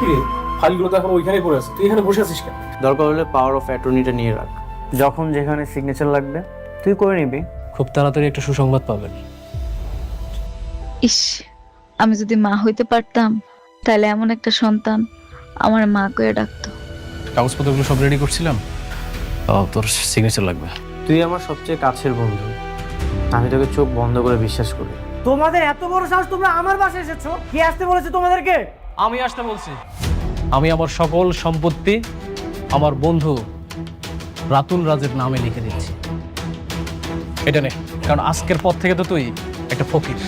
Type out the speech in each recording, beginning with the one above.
কিরে, ফাইলগুলো তো এখন ওইখানেই পড়ে আছে, তুই এখানে বসে আছিস কেন? দরকার হলে পাওয়ার অফ অ্যাটর্নিটা নিয়ে রাখ, যখন যেখানে সিগনেচার লাগবে তুই করে নিবি। খুব তাড়াতাড়ি একটা সুসংবাদ পাবেন। ইস, আমি যদি মা হইতে পারতাম তাহলে এমন একটা সন্তান আমার মা কইয়া ডাকতো। কাগজপত্রগুলো সব রেডি করছিলাম, তোর সিগনেচার লাগবে। তুই আমার সবচেয়ে কাছের বন্ধু, আমি তোকে চোখ বন্ধ করে বিশ্বাস করি। তোমাদের এত বড় সাহস, তোমরা আমার বাসায় এসেছো? কি আসতে বলেছে তোমাদেরকে? আমি আসতে বলছি। আমি আমার সকল সম্পত্তি আমার বন্ধু রাতুল রাজের নামে লিখে দিচ্ছি। এটা নে, কারণ আজকের পর থেকে তো তুই একটা ফকির।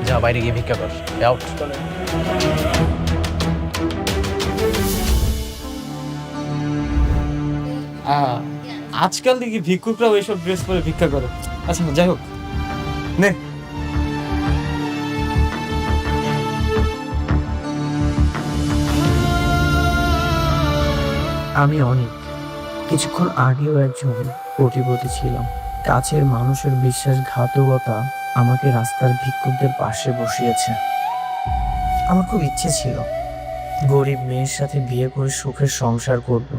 যা বাইরে গিয়ে ভিক্ষা কর। আউট। আজকাল দেখি ভিক্ষুকরাও এইসব ড্রেস পরে ভিক্ষা করে। আচ্ছা যাই হোক, নে। আমি অনেক কিছুক্ষণ আগেও একজন কোটিপতি ছিলাম। কাছের মানুষের বিশ্বাসঘাতকতা আমাকে রাস্তার ভিক্ষুকদের পাশে বসিয়েছে। আমার খুব ইচ্ছে ছিল গরিব মেয়ের সাথে বিয়ে করে সুখের সংসার করব,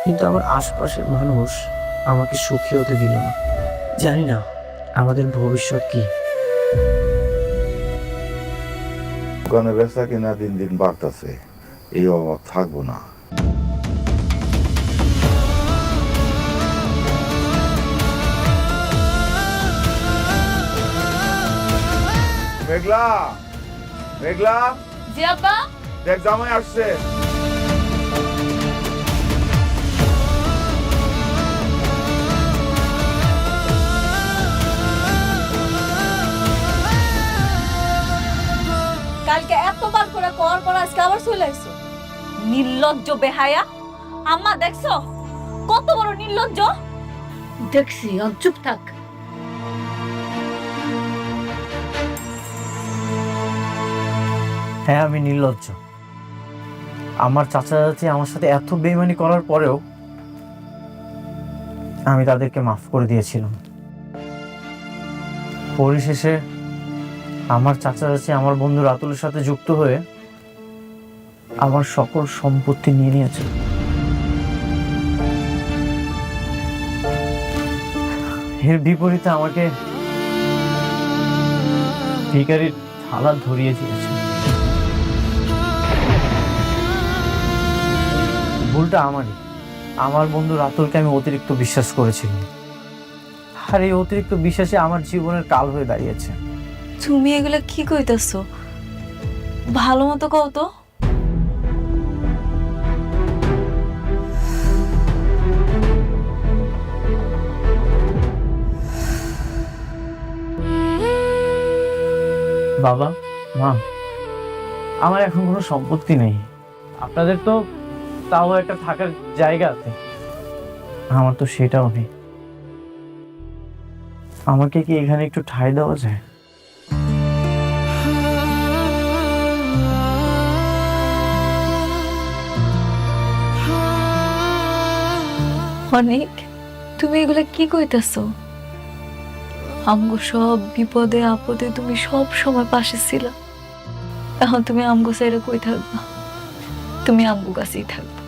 কিন্তু আমার আশপাশের মানুষ আমাকে সুখী হতে দিল না। জানি না আমাদের ভবিষ্যৎ কি। দোকানে বেচা কিনা দিন দিন বাড়তেছে, এই অভাব থাকবো না। মেঘলা, মেঘলা, জি আব্বা। দেখ জামাই আসছে। কালকে এতবার করে কর পর আজকে আবার চলে আইছো। নির্লজ্জ বেহায়া। আম্মা দেখছো কত বড় নির্লজ্জ? দেখছি, চুপ থাক। হ্যাঁ, আমি নির্লজ্জ। আমার চাচা চাচি আমার সাথে এত বেইমানি করার পরেও আমি তাদেরকে মাফ করে দিয়েছিলাম। পরিশেষে আমার চাচা চাচি আমার বন্ধু রাতুলের সাথে যুক্ত হয়ে আমার সকল সম্পত্তি নিয়ে নিয়েছে। এর বিপরীতে আমাকে ভিখারির থালা ধরিয়ে দিয়েছে। ভুলটা আমারই। আমার বন্ধু রাতুলকে আমি অতিরিক্ত বিশ্বাস করেছিলাম, আর এই অতিরিক্ত বিশ্বাসে আমার জীবনের কাল হয়ে দাঁড়িয়েছে। তুমি এগুলা কি কইতাছো? ভালো মতো কও তো। বাবা, মা, আমার এখন কোনো সম্পত্তি নেই। আপনাদের তো তাও একটা থাকার জায়গা আছে, আমার তো সেটাও নেই। আমাকে কি এখানে একটু ঠাঁই দেওয়া যায়? অনেক, তুমি এগুলা কি কইতাছো? আমগো সব বিপদে আপদে তুমি সব সময় পাশে ছিলা। এখন তুমি আমগো সাইডে কই থাকবা? তুমি আমগো কাছেই থাকবা।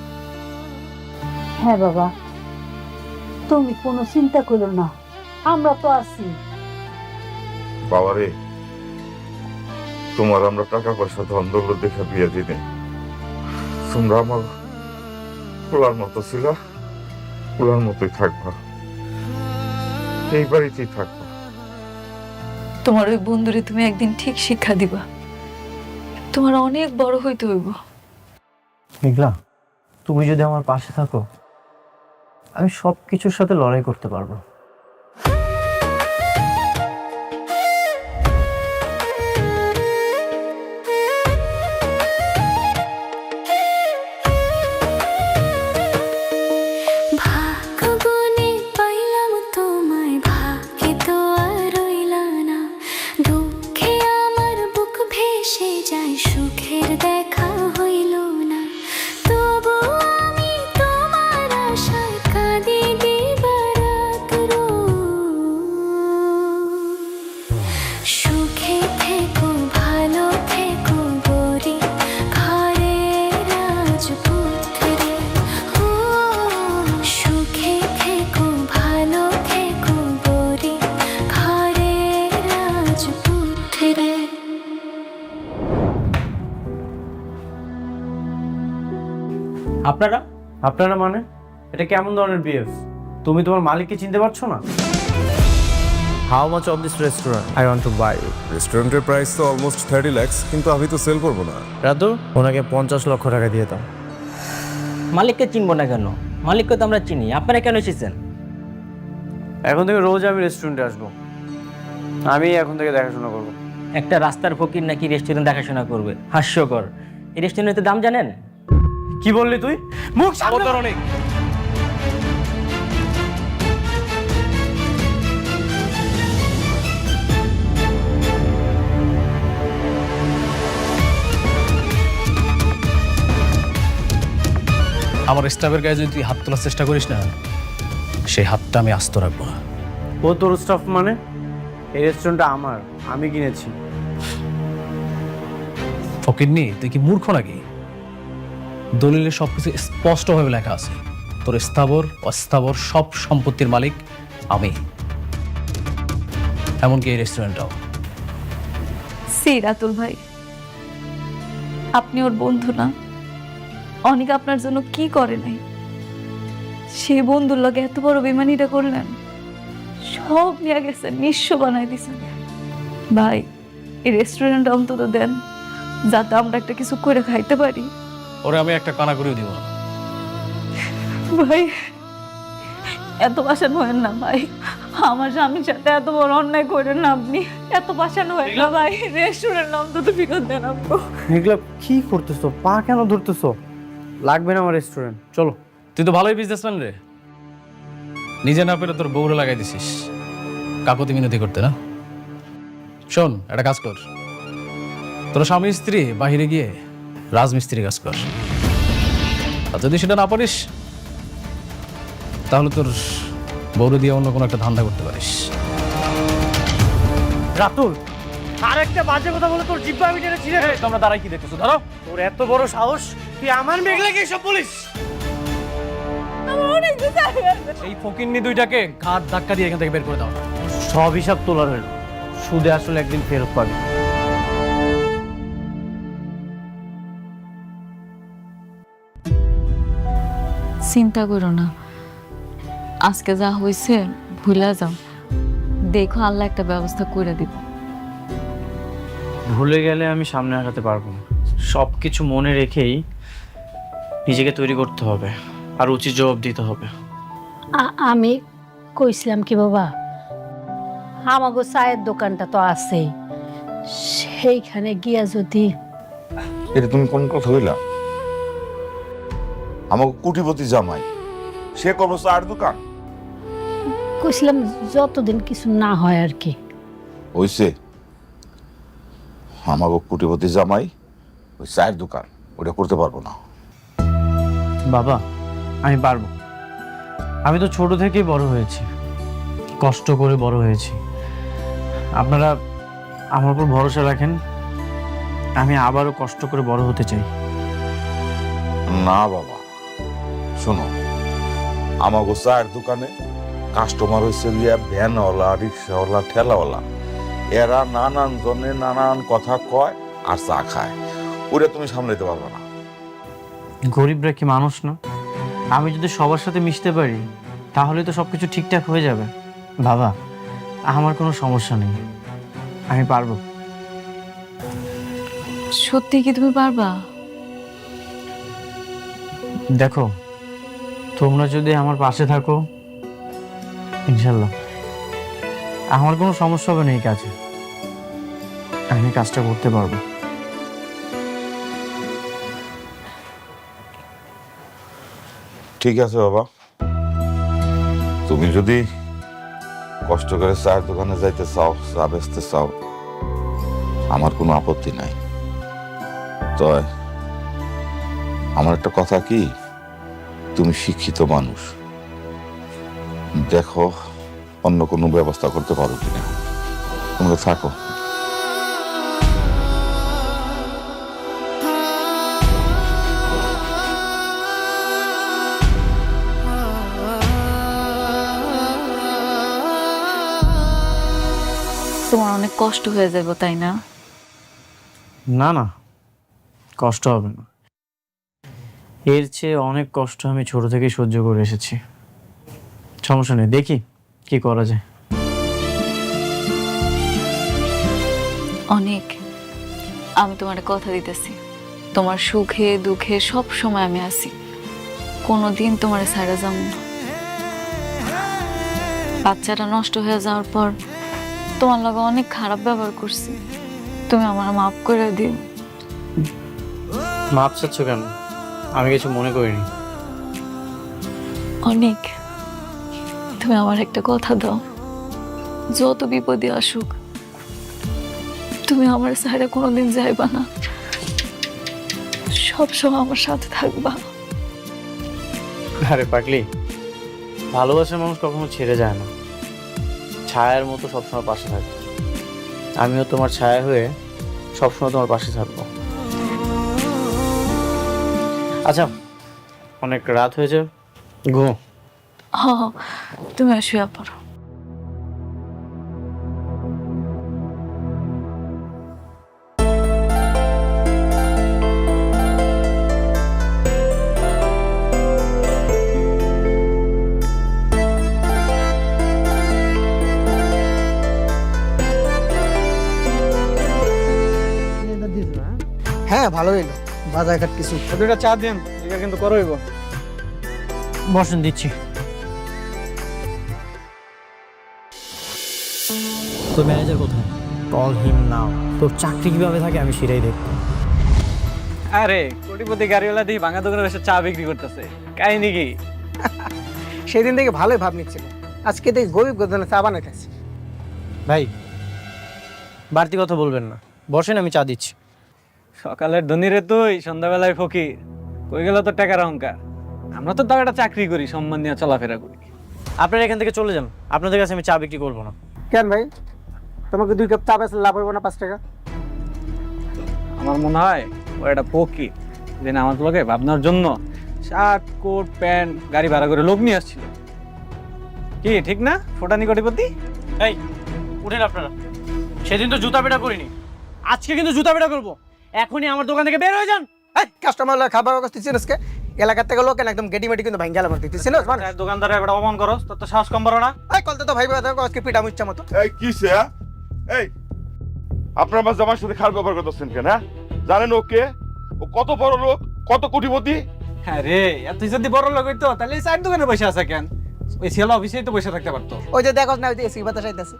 হ্যাঁ বাবা, তুমি কোনো চিন্তা করো না, আমরা তো আছি। বাবারে, তোমার আমরা টাকা পয়সা ধন দৌলত দেখে বিয়ে দিনে তোমরা আমার খোলার মতো ছিল, খোলার মতোই থাকবা, এই বাড়িতেই থাকবা। তোমার ওই বন্ধুরে তুমি একদিন ঠিক শিক্ষা দিবা। তোমার অনেক বড় হইতে হইব। মেঘলা, তুমি যদি আমার পাশে থাকো আমি সবকিছুর সাথে লড়াই করতে পারবো। সুখের দেখা হইল না, তবু আমি তোমার আশায় কাঁদি দিবারাত। আপনারা? আপনারা মানে এটা কেমন ধরনের বিহেভ? তুমি তোমার মালিককে চিনতে পারছো না? How much of this restaurant I want to buy? রেস্টুরেন্টের প্রাইস তো অলমোস্ট 30 লাখ, কিন্তু আমি তো সেল করবো না। রাতু, ওনাকে 50 লক্ষ টাকা দিয়ে দাও। মালিককে চিনবো না কেন? মালিককে তো আমরা চিনি, আপনারা কেন এসেছেন? এখন থেকে রোজ আমি রেস্টুরেন্টে আসবো, আমি এখন থেকে দেখাশোনা করবো। একটা রাস্তার ফকির নাকি রেস্টুরেন্ট দেখাশোনা করবে? হাস্যকর। এই রেস্টুরেন্টের দাম জানেন? কি বললি তুই? মুখ সামনে। অনেক আমার স্টাফের গায়ে যদি তুই হাত তোলার চেষ্টা করিস না, সেই হাতটা আমি আস্ত রাখবো না। ও তোর স্টাফ মানে? এই রেস্টুরেন্টটা আমার, আমি কিনেছি। ফকিরনি, তুই কি মূর্খ নাকি? দলিলে সবকিছু স্পষ্টভাবে লেখা আছে, তোর স্থাবর অস্থাবর সব সম্পত্তির মালিক আমি, এমনকি এই রেস্টুরেন্টটাও। সি রাতুল ভাই, আপনি ওর বন্ধু না? অনেক আপনার জন্য কি করে নাই, সেই বন্ধুর লগে এত বড় বেমানিটা করলেন, সব নিয়ে গেছেন, নিঃস্ব বানাই দিছেন। ভাই, এই রেস্টুরেন্ট অন্তত দেন, যাতে আমরা একটা কিছু করে খাইতে পারি। ওরে আমি একটা কানা করেও দিব না। ভাই, এত পাশান হয়েন না ভাই, আমার স্বামীর সাথে এত বড় অন্যায় করেন না আপনি, এত পাশান হয়েন না ভাই। রেস্টুরেন্ট অন্তত ফিরত দেন আপনি। এগুলো কি করতেছো? পা কেন ধরতেছো? লাগবে না আমার রেস্টুরেন্ট, চলো। তুই তো ভালোই বিজনেসম্যান রে, নিজে না পেরে তোর বউরে লাগাই দিছিস কাকুতি মিনতি করতে না। শোন, একটা কাজ কর, তোর স্বামী স্ত্রী বাহিরে গিয়ে রাজমিস্ত্রি কাজ কর, আর যদি সেটা না পারিস তাহলে তোর বউরে দিয়ে অন্য কোনো একটা ধান্দা করতে পারিস। রাতুল, আর একটা বাজে কথা বলে তোর জিব্বা আমি টেনে ছিঁড়ে। তোমরা দাঁড়াই কি দেখতেছো? ধরো। তোর এত বড় সাহস, তুই আমার মেঘলাকে এসব বলিস? এই ফকিন্নি দুইটাকে ঘাট ধাক্কা দিয়ে এখান থেকে বের করে দাও। সব হিসাব তোলার হইল, সুদে আসলে একদিন ফেরত পাবি। চিন্তা করো না, আজকে যা হয়েছে ভুলে যাও, দেখো আল্লাহ একটা ব্যবস্থা করে দিব। ভুলে গেলে আমি সামনে আগাতে পারবো না। সব কিছু মনে রেখেই নিজেকে তৈরি করতে হবে, আর উচিত জবাব দিতে হবে। আমি কইছিলাম কি বাবা, আমাগো চায়ের দোকানটা তো আছেই, সেইখানে গিয়া যদি। এটা তুমি কোন কথা হইলা? আমাকে কোটিপতি জামাই, সে করবো চায়ের দোকান? কইছিলাম যতদিন কিছু না হয় আর কি। হইছে, আমাকে কোটিপতি জামাই ওই চায়ের দোকান ওটা করতে পারবো না। বাবা, আমি পারবো। আমি তো ছোট থেকেই বড় হয়েছি, কষ্ট করে বড় হয়েছি। আপনারা আমার উপর ভরসা রাখেন, আমি আবারও কষ্ট করে বড় হতে চাই। না বাবা, শোনো, আমাকে চায়ের দোকানে কাস্টমার হয়েছে গিয়া ভ্যানওয়ালা, রিক্সাওয়ালা, ঠেলাওয়ালা, এরা নানান জনে নানান কথা কয় আর চা খায়, ওটা তুমি সামলাইতে পারবে না। গরিবরা কি মানুষ না? আমি যদি সবার সাথে মিশতে পারি তাহলে তো সবকিছু ঠিকঠাক হয়ে যাবে। বাবা, আমার কোনো সমস্যা নেই, আমি পারবো। সত্যি কি তুমি পারবা? দেখো, তোমরা যদি আমার পাশে থাকো, ইনশাল্লাহ আমার কোনো সমস্যা হবে না এই কাজে, আমি কাজটা করতে পারবো। ঠিক আছে বাবা, তুমি যদি কষ্ট করে চায়ের দোকানে যাইতে চাও, চা বেচতে চাও, আমার কোনো আপত্তি নাই। তো আমার একটা কথা কি, তুমি শিক্ষিত মানুষ, দেখো অন্য কোনো ব্যবস্থা করতে পারো কিনা, তোমরা থাকো। তোমার অনেক কষ্ট হয়ে যাবে, তাই না? না না, কষ্ট হবে না। এর চেয়ে অনেক কষ্ট আমি ছোট থেকেই সহ্য করে এসেছি। সমস্যা নেই, দেখি কি করা যায়। অনেক, আমি তোমার কথা দিতেছি, তোমার সুখে দুঃখে সব সময় আমি আছি, কোনোদিন তোমার ছাড়া যাব না। বাচ্চাটা নষ্ট হয়ে যাওয়ার পর তোমার লগে অনেক খারাপ ব্যবহার করছি, তুমি আমার মাফ করে দিও। মাপ চাচ্ছ কেন? আমি কিছু মনে করিনি। অনেক, তুমি আমার একটা কথা দাও, যত বিপদে আসুক তুমি আমার সাইডে কোনোদিন যাইবা না, সবসময় আমার সাথে থাকবা। আরে পাগলি, ভালোবাসার মানুষ কখনো ছেড়ে যায় না, ছায়ার মতো সবসময় পাশে থাকে। আমিও তোমার ছায়া হয়ে সবসময় তোমার পাশে থাকবো। আচ্ছা, অনেক রাত হয়েছে, ঘুমো। হ, তুমি শুয়ে পড়ো। হ্যাঁ ভালো হইলো, বাজার ঘাট কিছু। দুটা চা দেন, এটা কিন্তু করইব। বসেন, দিচ্ছি। তোর ম্যানেজার কোথায়? কল হিম নাও। তোর চাকরি কিভাবে থাকে আমি সেটাই দেখবো। আরে কোটিপতি গাড়িওয়ালা দিয়ে ভাঙা দোকানে বসে চা বিক্রি করতেছে, কাহিনী কি? সেদিন থেকে ভালোই ভাব নিচ্ছিল, আজকে দেখি গরিব গোদানে চা বানাইতেছে। ভাই, বাড়তি কথা বলবেন না, বসেন, আমি চা দিচ্ছি। সকালের ধনী রে তুই, সন্ধ্যাবেলায় ফকির, কই গেল তোর টাকার অহংকার? আমরা তো তাও একটা চাকরি করি, সম্মান নিয়ে চলাফেরা করি। আপনারা এখান থেকে চলে যান, আপনাদের কাছে আমি চা বিক্রি করবো না। কেন ভাই, তোমাকে 2 কাপ চা বেচলে লাভ হইব না 5 টাকা? আমার মনে হয় ও একটা ফকির, যে আমার লোকে ভাবনার জন্য শার্ট কোট প্যান্ট গাড়ি ভাড়া করে লোক নিয়ে আসছিল। কি ঠিক না ফোটানি কোটিপতি? এই উঠেন আপনারা, সেদিন তো জুতা পেটা করিনি, আজকে কিন্তু জুতা পেটা করবো। এখনই আমার দোকান থেকে বের হয়ে যান। এই কাস্টমার খাবার কাছ থেকে চিনিস কে? এলাকা থেকে লোক একদম গেটি মেটি কিন্তু ভাঙ্গালা মারতে চিনিস? দোকানদারের একটা অপমান করস, তোর তো সাহস কম বড় না? এই কলতে তো ভাই ভাই আজকে পিটা মুচ্চা মতো। এই কিসে? এই আপনার আমার জামার সাথে খারাপ ব্যবহার করতেছেন কেন? হ্যাঁ, জানেন ওকে? ও কত বড় লোক, কত কোটিপতি। হ্যাঁ রে, তুই যদি বড় লোক হইতো তাহলে এই চায়ের দোকানে বসে আছে কেন? ওই ছেলে অফিসেই তো বসে থাকতে পারতো। ওই যে দেখো না, ওই যে এসি বাতাস আইতাছে।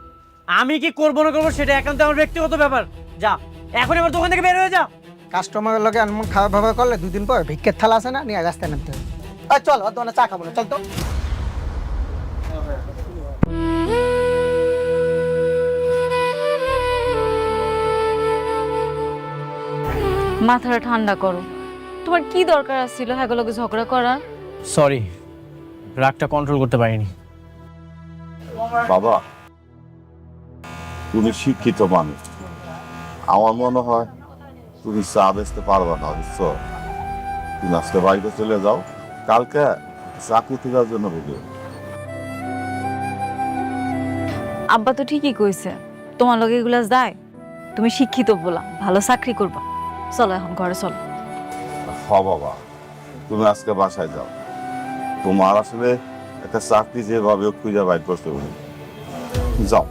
আমি কি করবো না করবো সেটা একান্ত আমার ব্যক্তিগত ব্যাপার। যা এখন আমার দোকান থেকে বের হয়ে যা। কাস্টমারের লগে এমন খারাপ ব্যবহার করলে 2 দিন পর ভিক্ষের থালা আছে না, নিয়ে রাস্তায় নামতে হবে। এই চল, ওর দোকানে চা খাবো না, চল তো। মাথাটা ঠান্ডা করো, তোমার কি দরকার ছিল হ্যাগুলোকে ঝগড়া করার? সরি, রাগটা কন্ট্রোল করতে পারিনি। বাবা, তুমি শিক্ষিত মানুষ, আমার মনে হয় তুমি চা বেচতে পারবা না, বুঝছো? তুমি আজকে বাড়িতে চলে যাও, কালকে চাকরি থাকার জন্য বুঝো। আব্বা তো ঠিকই কইছে, তোমার লগে এগুলা যায়, তুমি শিক্ষিত বলা, ভালো চাকরি করবা। চলো এখন ঘরে চলো। হ বাবা, তুমি আজকে বাসায় যাও, তোমার আসলে একটা চাকরি যেভাবে খুঁজে বাইর করতে হবে, যাও।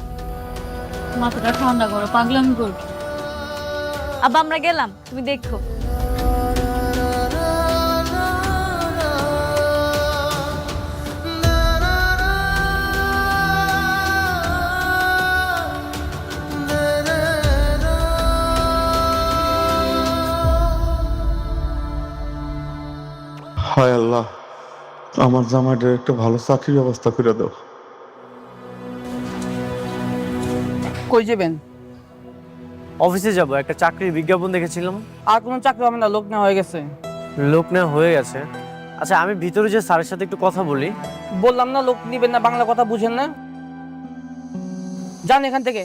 মাথাটা ঠান্ডা করো, পাগলামি করবি। আব্বা আমরা গেলাম, তুমি দেখো। হায় আল্লাহ, আমার জামাইটার একটা ভালো চাকরির ব্যবস্থা করে দাও। কই যাবেন? অফিসে যাব, একটা চাকরির বিজ্ঞাপন দেখেছিলাম। আর কোন চাকরি হবে না, লোক না হয়ে গেছে। লোক নেওয়া হয়ে গেছে? আচ্ছা, আমি ভিতরে যে স্যারের সাথে একটু কথা বলি। বললাম না লোক নিবেন না, বাংলা কথা বুঝেন না, যান এখান থেকে।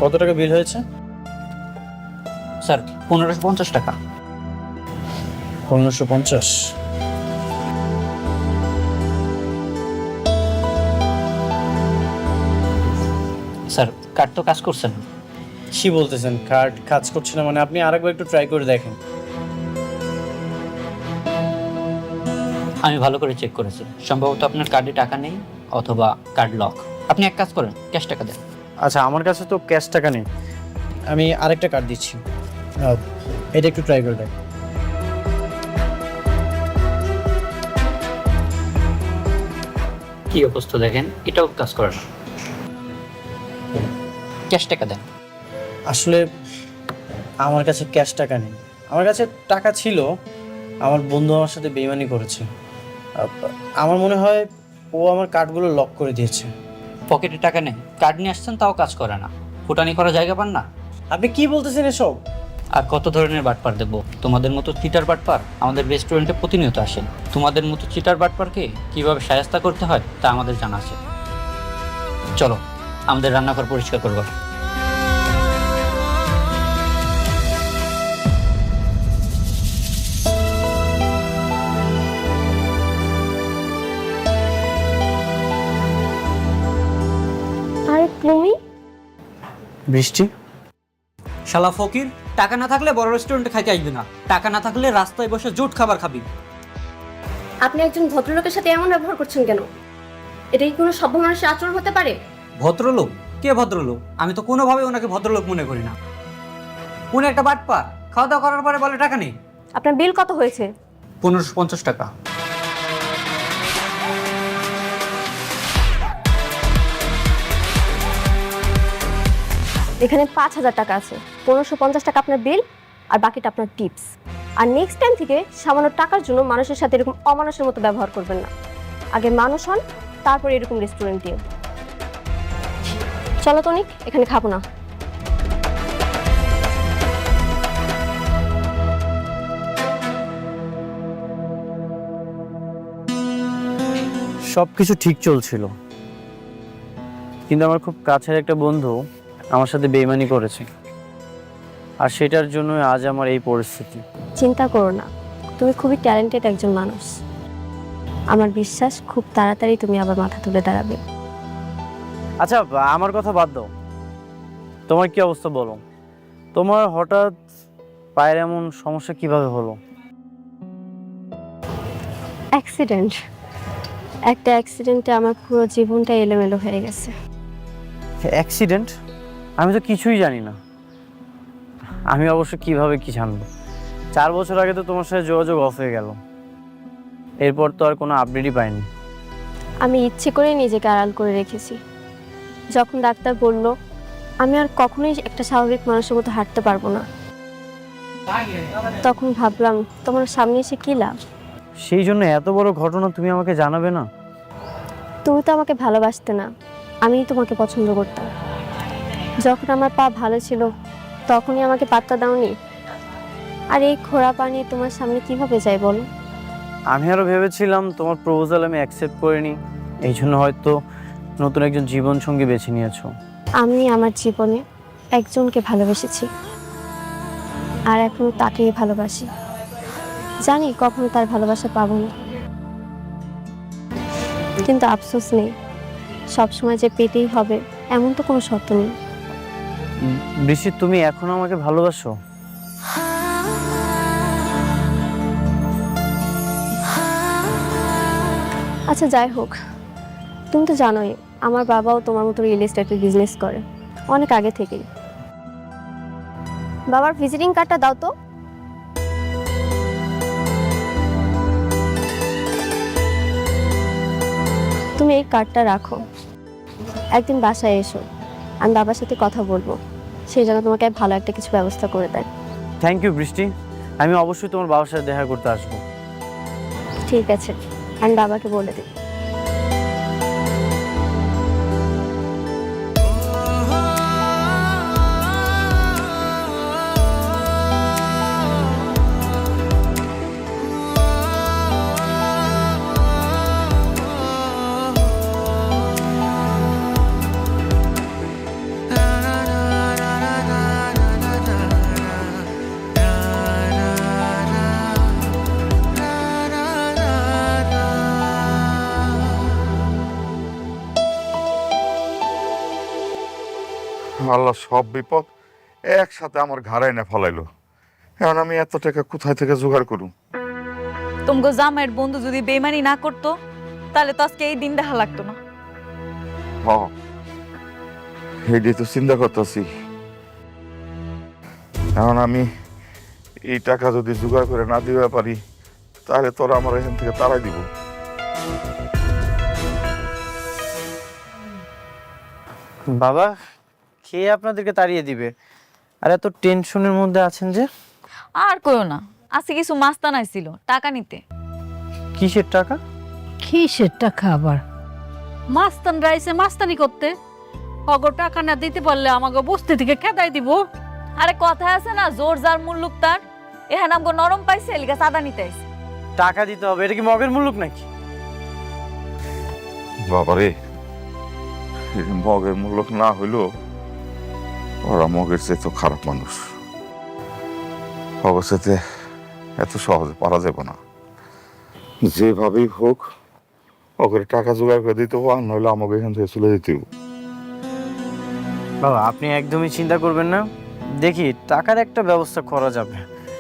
কত টাকা বিল হয়েছে? স্যার 1550 টাকা। 1550। স্যার কার্ড তো কাজ করছেন। কি বলতেছেন কার্ড কাজ করছে না? মানে আপনি আরেকবার একটু ট্রাই করে দেখেন। আমি ভালো করে চেক করেছি, সম্ভবত আপনার কার্ডে টাকা নেই অথবা কার্ড লক। আপনি এক কাজ করেন, ক্যাশ টাকা দেন। আচ্ছা, আমার কাছে তো ক্যাশ টাকা নেই, আমি আরেকটা কার্ড দিচ্ছি, এটা একটু ট্রাই করে দেখেন। কি অবস্থা দেখেন, এটাও কাজ করে না। ক্যাশ টাকা দেন। আসলে আমার কাছে ক্যাশ টাকা নেই, আমার কাছে টাকা ছিল, আমার বন্ধু আমার সাথে বেইমানি করেছে। আমার মনে হয় ও আমার কার্ডগুলো লক করে দিয়েছে। পকেটে টাকা নেই, কার্ড নিয়ে আসছেন তাও কাজ করে না, ফুটানি করার জায়গা পান না। আপনি কি বলতেছেন এসব? আর কত ধরনের বাটপার দেখবো? তোমাদের মতো চিটার বাটপার আমাদের রেস্টুরেন্টে প্রতিনিয়ত আসেন। তোমাদের মতো চিটার বাটপারকে কিভাবে শায়েস্তা করতে হয় তা আমাদের জানা আছে। চলো আমাদের রান্নাঘর পরিষ্কার করবো। আরে তুমি বৃষ্টি, শালা ফকির, টাকা না থাকলে বড় রেস্টুরেন্টে খাইতে আসবে না, টাকা না থাকলে রাস্তায় বসে জোট খাবার খাবি। আপনি একজন ভদ্রলোকের সাথে এমন ব্যবহার করছেন কেন? এটা কি কোনো সভ্য মানুষের আচরণ হতে পারে? ভদ্রলোক? কে ভদ্রলোক? আমি তো কোনোভাবে ওনাকে ভদ্রলোক মনে করি না। উনি একটা বাটপার, খাওয়া দাওয়া করার পরে বলে টাকা নেই। আপনার বিল কত হয়েছে? 1550 টাকা। এখানে 5000 টাকা আছে, 1550 টাকা আপনার বিল, আর বাকিটা আপনার টিপস। আর নেক্সট টাইম থেকে সামান্য টাকার জন্য মানুষের সাথে এরকম অমানুষের মতো ব্যবহার করবেন না। আগে মানুষ হন, তারপর এরকম রেস্টুরেন্ট দিয়ে। চলো তনিক, এখানে খাবো না। সব কিছু ঠিক চলছিল, কিন্তু আমার খুব কাছের একটা বন্ধু আমার সাথে বেইমানি করেছে, আর সেটার জন্য আজ আমার এই পরিস্থিতি। চিন্তা করো না, তুমি খুবই ট্যালেন্টেড একজন মানুষ। আমার বিশ্বাস খুব তাড়াতাড়ি তুমি আবার মাথা তুলে দাঁড়াবে। আচ্ছা, আমার কথা বাদ দাও, তোমার কি অবস্থা বলো? তোমার হঠাৎ পায়ের এমন সমস্যা কিভাবে হলো? অ্যাক্সিডেন্ট। একটা অ্যাক্সিডেন্টে আমার পুরো জীবনটা এলোমেলো হয়ে গেছে। অ্যাক্সিডেন্ট? আমি তো কিছুই জানি না। আমি অবশ্য কিভাবে কি জানবো? 4 বছর আগে তো তোমার সাথে যোগাযোগ অফ হয়ে গেল, এরপর তো আর কোনো আপডেটই পাইনি। আমি ইচ্ছে করে নিজেকে আড়াল করে রেখেছি। যখন ডাক্তার বলল আমি আর কখনোই একটা স্বাভাবিক মানুষের মতো হাঁটতে পারবো না, তখন ভাবলাম তোমার সামনে এসে কী লাভ। সেই জন্য এত বড় ঘটনা তুমি আমাকে জানাবে না? তুমি তো আমাকে ভালোবাসতে না, আমিই তোমাকে পছন্দ করতাম। যখন আমার পা ভালো ছিল তখনই আমাকে পাত্তা দাওনি, আর এই খোঁড়া পা নিয়ে তোমার সামনে কিভাবে যাই বলো? আমি আরো ভেবেছিলাম তোমার প্রপোজাল আমি অ্যাকসেপ্ট করিনি, এই জন্য হয়তো নতুন একজন জীবন সঙ্গী বেছে নিয়েছো। আমি আমার জীবনে একজনকে ভালোবেসেছি, আর এখন তাকেই ভালোবাসি। জানি কখনো তার ভালোবাসা পাবো না, কিন্তু আফসোস নেই, সবসময় যে পেতেই হবে এমন তো কোনো শর্ত নেই। বৃষ্টি, তুমি এখনো আমাকে ভালোবাসো? আচ্ছা যাই হোক, তুমি তো জানোই আমার বাবাও তোমার মতো রিয়েল এস্টেটের বিজনেস করে অনেক আগে থেকেই। বাবার ভিজিটিং কার্ডটা দাও তো। তুমি এই কার্ডটা রাখো, একদিন বাসায় এসো, আমি বাবার সাথে কথা বলবো, সেই জন্য তোমাকে ভালো একটা কিছু ব্যবস্থা করে দেয়। থ্যাংক ইউ বৃষ্টি, আমি অবশ্যই তোমার বাবার সাথে দেখা করতে আসবো। ঠিক আছে, আমি বাবাকে বলে দিই। আল্লাহ সব বিপদ একসাথে আমার ঘাড়ে এনে ফলাইলো। এখন আমি এত টাকা কোথায় থেকে জোগাড় করুম? তোমাকে জামাইয়ের বন্ধু যদি বেইমানি না করতো তাহলে তো আজকে এই দিন দেখা লাগতো না। হ, এইটাই তো চিন্তা করতেছি। এখন আমি এই টাকা যদি জোগাড় করে না দিতে পারি তাহলে তোরা আমার এখান থেকে তাড়াই দিব। বাবা, কে আপনাদেরকে তাড়িয়ে দিবে? আর এত টেনশনের মধ্যে আছেন যে? আর কইও না, আজকে কিছু মাস্তান আইছিল টাকা নিতে। কিসের টাকা? কিসের টাকা আবার? মাস্তান রাইছে মাস্তানি করতে, অগো টাকা না দিতে পারলে আমাকে বস্তি থেকে খেদাই দিব। আরে কথা আছে না, জোর যার মুল্লুক তার। এখানে আমাকে নরম পাইছে, এলিগা চাঁদা নিতে আইছে। টাকা দিতে হবে, এটা কি মগের মুল্লুক নাকি? বাবারে, মগের মূল্য না হইল ওরা মগের চেয়ে তো খারাপ মানুষ। অবস্থাতে এত সহজে পারা যাবে না। যেভাবেই হোক ওকে টাকা জোগাড় করে দিতে হবে, আর নইলে আমাকে এখান থেকে চলে যেতে হবে। বাবা, আপনি একদমই চিন্তা করবেন না, দেখি টাকার একটা ব্যবস্থা করা যাবে।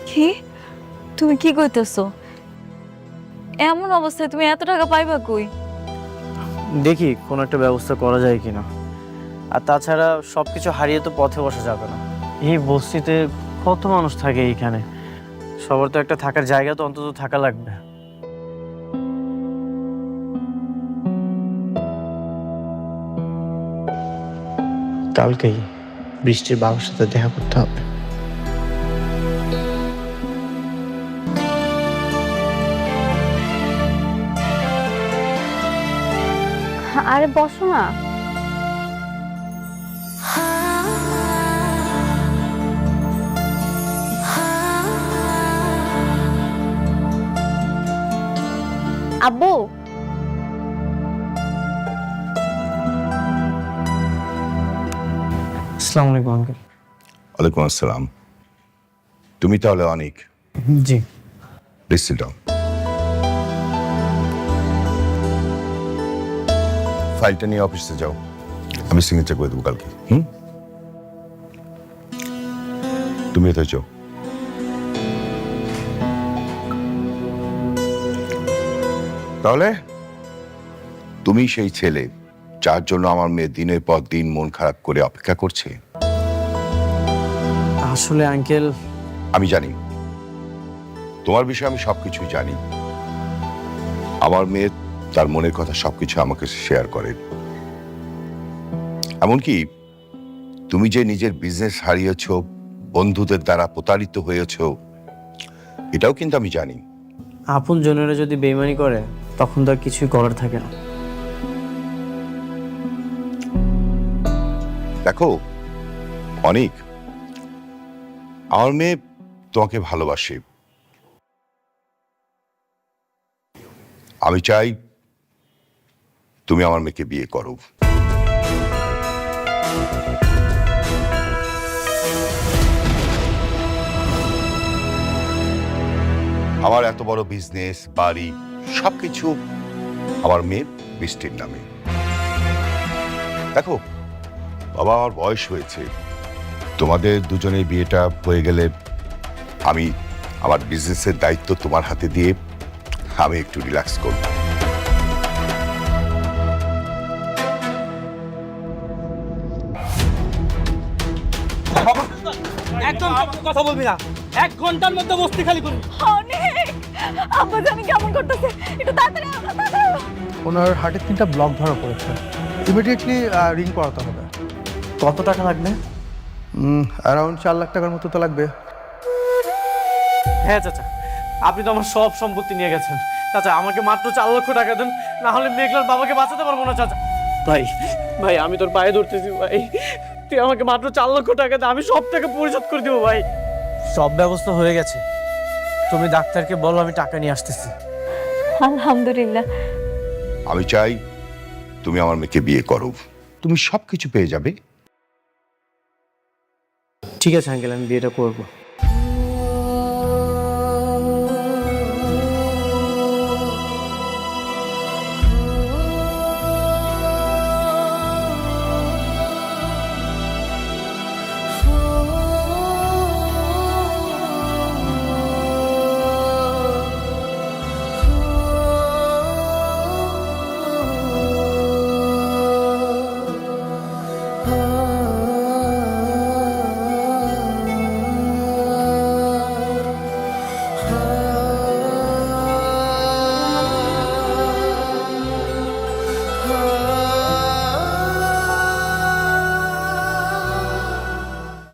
কি তুমি কি কইতেছো? এমন অবস্থায় তুমি এত টাকা পাইবা কই? দেখি কোন একটা ব্যবস্থা করা যায় কিনা। আর তাছাড়া সবকিছু হারিয়ে তো পথে বসা যাবে না। এই বস্তিতে কত মানুষ থাকে এইখানে, সবার তো একটা থাকার জায়গা তো অন্তত থাকা লাগবে। কালকেই বৃষ্টির বাবার সাথে দেখা করতে হবে। আরে বসো না। আব্বু, আসসালামু আলাইকুম আঙ্কেল। ওয়ালাইকুম আসসালাম। তুমি তাহলে অনেক? জি। Please sit down. ফাইলটা নিয়ে অফিসে যাও, আমি সিগনেচার করে দেবো কালকে। তুমি এতে যাও। তাহলে তুমি সেই ছেলে যার জন্য আমার মেয়ে দিনের পর দিন মন খারাপ করে অপেক্ষা করছে? আসলে আঙ্কেল, আমি জানি তোমার বিষয়ে, আমি সবকিছুই জানি। আমার মেয়ে তার মনের কথা সবকিছু আমাকে শেয়ার করে। এমনকি তুমি যে নিজের বিজনেস হারিয়েছ, বন্ধুদের দ্বারা প্রতারিত হয়েছ, এটাও কিন্তু আমি জানি। আপন জনেরা যদি বেইমানি করে তখন তো আর কিছুই করার থাকে না। দেখো অনেক, আমার মেয়ে তোমাকে ভালোবাসে। আমি চাই তুমি আমার মেয়েকে বিয়ে করো। আমার এত বড় বিজনেস, বাড়ি, সবকিছু আমার মেয়ে বৃষ্টির নামে। দেখো বাবা, আমার বয়স হয়েছে, তোমাদের দুজনের বিয়েটা হয়ে গেলে আমি আমার বিজনেসের দায়িত্ব তোমার হাতে দিয়ে আমি একটু রিল্যাক্স করব। একদম কথা বলবি না, 1 ঘন্টার মধ্যে বস্তি খালি করবি। অনেক আব্বা জানি কেমন করতেছে, একটু তাড়াতাড়ি আও, তাড়াতাড়ি আও। ওনার হার্টের 3টা ব্লক ধরা পড়েছে, ইমিডিয়েটলি রিং করাতে হবে। কত টাকা লাগবে? অ্যারাউন্ড 4 লাখ টাকার মতো তো লাগবে। হ্যাঁ চাচা, আপনি তো আমার সব সম্পত্তি নিয়ে গেছেন। চাচা, আমাকে মাত্র 4 লক্ষ টাকা দেন, না হলে মেঘলার বাবাকে বাঁচাতে পারবো না। চাচা ভাই, ভাই আমি তোর পায়ে ধরতেছি ভাই, তুই আমাকে মাত্র 4 লক্ষ টাকা দে, আমি সব টাকা পরিশোধ করে দেবো ভাই। সব ব্যবস্থা হয়ে গেছে, তুমি ডাক্তারকে বলো আমি টাকা নিয়ে আসতেছি। আলহামদুলিল্লাহ। আমি চাই তুমি আমার মেয়েকে বিয়ে করো, তুমি সবকিছু পেয়ে যাবে। ঠিক আছে আঙ্কেল, আমি বিয়েটা করবো।